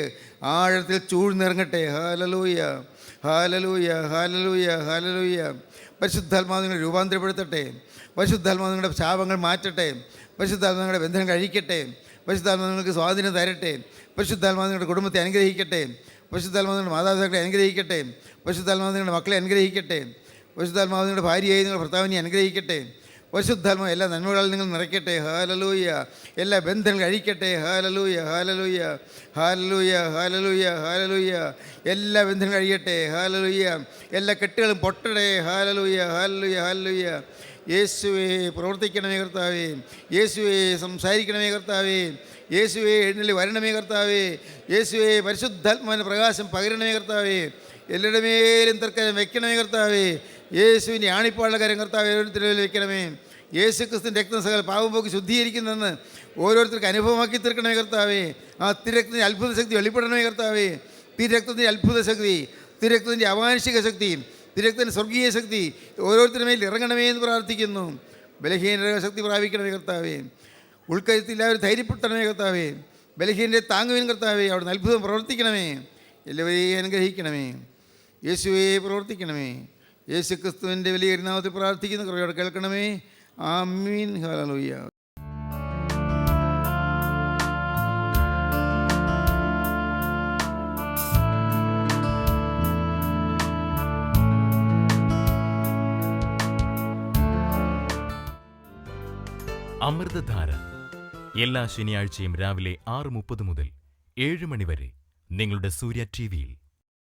ആഴത്തിൽ ചൂഴ്ന്നിറങ്ങട്ടെ. ഹല്ലേലൂയ, ഹല്ലേലൂയ, ഹല്ലേലൂയ, ഹല്ലേലൂയ. പരിശുദ്ധാത്മാവ് നിങ്ങളെ രൂപാന്തരപ്പെടുത്തട്ടെ. പരിശുദ്ധാത്മാവ് നിങ്ങളുടെ ശാപങ്ങൾ മാറ്റട്ടെ. പരിശുദ്ധാത്മാവ് നിങ്ങളുടെ ബന്ധനം കഴിക്കട്ടെ. പരിശുദ്ധാത്മാവ് നിങ്ങൾക്ക് സ്വാധീനം തരട്ടെ. പരിശുദ്ധാത്മാവ് നിങ്ങളുടെ കുടുംബത്തെ അനുഗ്രഹിക്കട്ടെ. പരിശുദ്ധാത്മാവ് നിങ്ങളുടെ മാതാപിതാക്കളെ അനുഗ്രഹിക്കട്ടെ. പരിശുദ്ധാത്മാവ് നിങ്ങളുടെ മക്കളെ അനുഗ്രഹിക്കട്ടെ. പരിശുദ്ധാത്മാവ് നിങ്ങളുടെ ഭാര്യയായി നിങ്ങളുടെ ഭർത്താവിനെ അനുഗ്രഹിക്കട്ടെ. പരിശുദ്ധാത്മാവ് എല്ലാ നന്മകളിൽ നിങ്ങൾ നിറയ്ക്കട്ടെ. ഹല്ലേലൂയ. എല്ലാ ബന്ധങ്ങൾ അഴിക്കട്ടെ. ഹല്ലേലൂയ, ഹല്ലേലൂയ, ഹല്ലേലൂയ, ഹല്ലേലൂയ, ഹല്ലേലൂയ. എല്ലാ ബന്ധങ്ങളും അഴിയട്ടെ. ഹല്ലേലൂയ. എല്ലാ കെട്ടുകളും പൊട്ടട്ടെ. ഹല്ലേലൂയ, ഹല്ലേലൂയ, ഹല്ലേലൂയ. യേശുവേ, പ്രവർത്തിക്കണമേ കർത്താവേ. യേശുവേ, സംസാരിക്കണമേ കർത്താവേ. യേശുവേ, എഴുന്നള്ളി വരണമേ കർത്താവേ. യേശുവേ, പരിശുദ്ധാത്മാവിൻ്റെ പ്രകാശം പകരണമേ കർത്താവേ. എല്ലാവരുടെ മേലും തർക്കം വെക്കണമേ കർത്താവേ. യേശുവിൻ്റെ ആണിപ്പാടുള്ള കാര്യം കർത്താവ് ഓരോരുത്തരും വെക്കണമേ. യേശു ക്രിസ്തുവിൻ്റെ രക്തം സകല പാപം പോക്കി ശുദ്ധീകരിക്കുന്നെന്ന് ഓരോരുത്തർക്ക് അനുഭവമാക്കി തീർക്കണമേ കർത്താവേ. ആ തിരക്തത്തിൻ്റെ അത്ഭുത ശക്തി വെളിപ്പെടണമേ കർത്താവേ. തിരക്തത്തിൻ്റെ അത്ഭുത ശക്തി, തിരക്തത്തിൻ്റെ അമാനുഷിക ശക്തി, തിരക്തത്തിൻ്റെ സ്വർഗീയ ശക്തി ഓരോരുത്തരുടെ മേൽ ഇറങ്ങണമേ എന്ന് പ്രാർത്ഥിക്കുന്നു. ബലഹീനരുടെ ശക്തി പ്രാപിക്കണമേ കർത്താവേ. ഉൾക്കരുത്തില്ലാവരും ധൈര്യപ്പെട്ടണമേ കർത്താവേ. ബലഹീനരെ താങ്ങുവിൻ കർത്താവേ. അവിടുന്ന് അത്ഭുതം പ്രവർത്തിക്കണമേ. എല്ലാവരെയും അനുഗ്രഹിക്കണമേ. യേശുവേ, പ്രവർത്തിക്കണമേ. യേശു ക്രിസ്തുവിൻ്റെ വലിയ നാമത്തിൽ പ്രാർത്ഥിക്കുന്ന കൃപയോടെ കേൾക്കണമേ. ആമീൻ. ഹല്ലേലൂയ. അമൃതധാര എല്ലാ ശനിയാഴ്ചയും രാവിലെ 6:30 മുതൽ 7 മണി വരെ നിങ്ങളുടെ സൂര്യ TV-യിൽ.